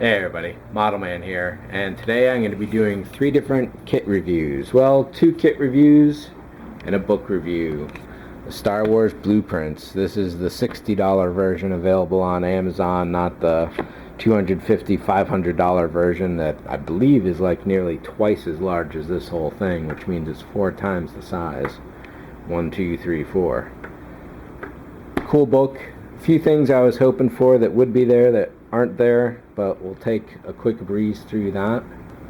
Hey everybody, Model Man here, and today I'm going to be doing 3 different kit reviews. Well, 2 kit reviews and a book review. The Star Wars Blueprints. This is the $60 version available on Amazon, not the $250, $500 version that I believe is like nearly twice as large as this whole thing, which means it's 4 times the size. 1, 2, 3, 4. Cool book. A few things I was hoping for that would be there that aren't there, but we'll take a quick breeze through that.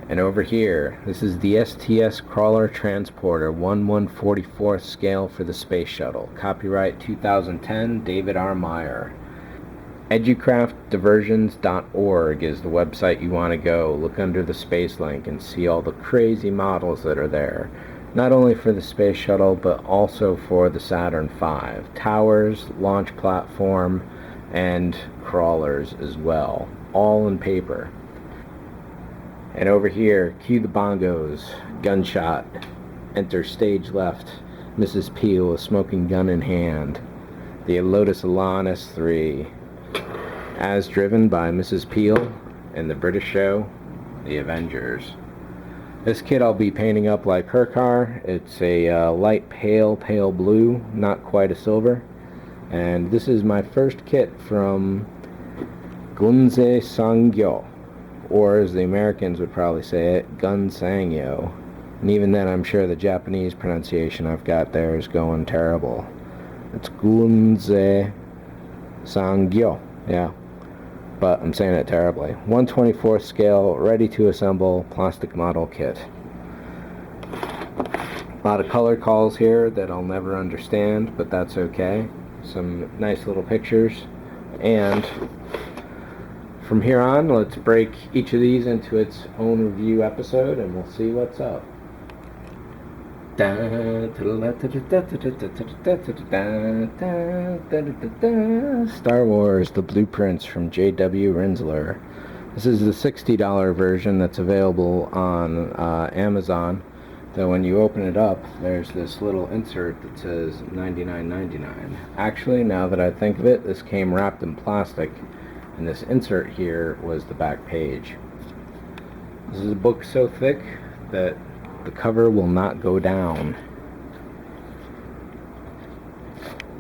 And over here, this is the STS Crawler Transporter, 1/144th scale for the Space Shuttle. Copyright 2010, David R. Meyer. Educraftdiversions.org is the website you want to go. Look under the space link and see all the crazy models that are there. Not only for the Space Shuttle, but also for the Saturn V. Towers, launch platform, and crawlers as well, all in paper. And over here, cue the bongos, gunshot, enter stage left, Mrs. Peel, a smoking gun in hand, the Lotus Elan S3, as driven by Mrs. Peel and the British show, The Avengers. This kit I'll be painting up like her car. It's a light pale blue, not quite a silver. And this is my first kit from Gunze Sangyo, or as the Americans would probably say it, Gun Sangyo. And even then, I'm sure the Japanese pronunciation I've got there is going terrible. It's Gunze Sangyo, yeah. But I'm saying it terribly. 1/24th scale, ready to assemble plastic model kit. A lot of color calls here that I'll never understand, but that's okay. Some nice little pictures, and from here on, let's break each of these into its own review episode and we'll see what's up. Star Wars The Blueprints from J.W. Rinsler. This is the $60 version that's available on Amazon. Though when you open it up, there's this little insert that says $99.99. Actually, now that I think of it, this came wrapped in plastic, and this insert here was the back page. This is a book so thick that the cover will not go down.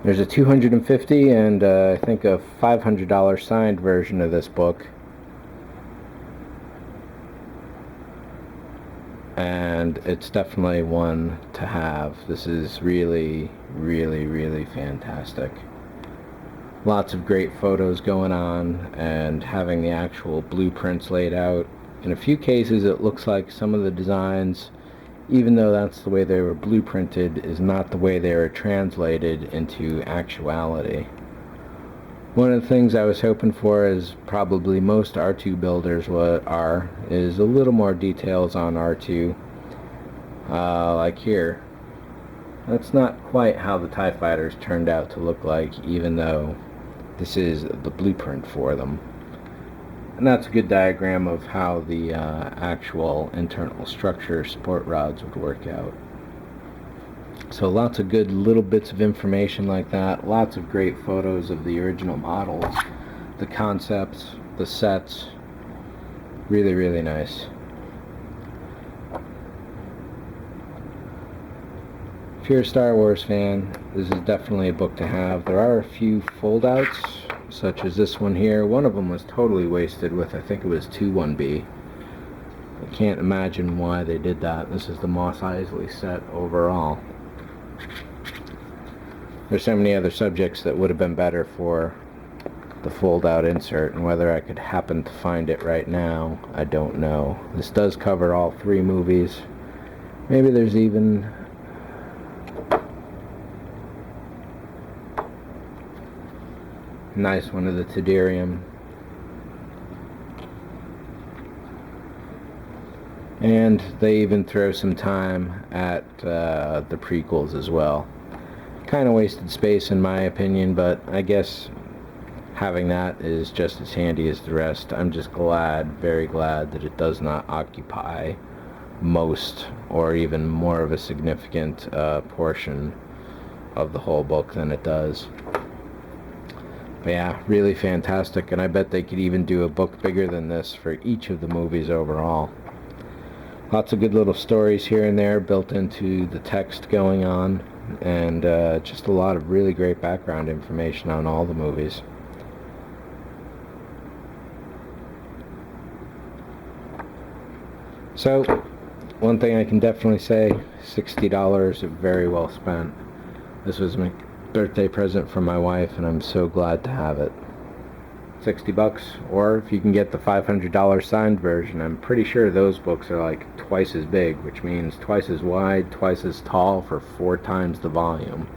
There's a $250 and I think a $500 signed version of this book. And it's definitely one to have. This is really fantastic. Lots of great photos going on, and having the actual blueprints laid out. In a few cases it looks like some of the designs, even though that's the way they were blueprinted, is not the way they were translated into actuality. One of the things I was hoping for, as probably most R2 builders is a little more details on R2. Like here. That's not quite how the TIE fighters turned out to look like, even though this is the blueprint for them. And that's a good diagram of how the actual internal structure support rods would work out. So lots of good little bits of information like that. Lots of great photos of the original models, the concepts, the sets. Really nice. If you're a Star Wars fan, this is definitely a book to have. There are a few foldouts, such as this one here. One of them was totally wasted with, I think it was 2-1B. I can't imagine why they did that. This is the Mos Eisley set overall. There's so many other subjects that would have been better for the fold-out insert, and whether I could happen to find it right now, I don't know. This does cover all 3 movies. Maybe there's even a nice one of the Tedarium. And they even throw some time at the prequels as well. Kind of wasted space in my opinion, but I guess having that is just as handy as the rest. I'm just very glad that it does not occupy most or even more of a significant portion of the whole book than it does. But yeah, really fantastic, and I bet they could even do a book bigger than this for each of the movies overall. Lots of good little stories here and there built into the text going on, and just a lot of really great background information on all the movies. So, one thing I can definitely say, $60 very well spent. This was my birthday present from my wife, and I'm so glad to have it. $60, or if you can get the $500 signed version, I'm pretty sure those books are like twice as big, which means twice as wide, twice as tall for 4 times the volume.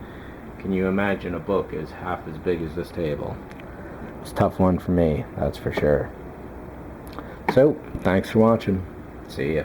Can you imagine a book is half as big as this table? It's a tough one for me, that's for sure. So, thanks for watching. See ya.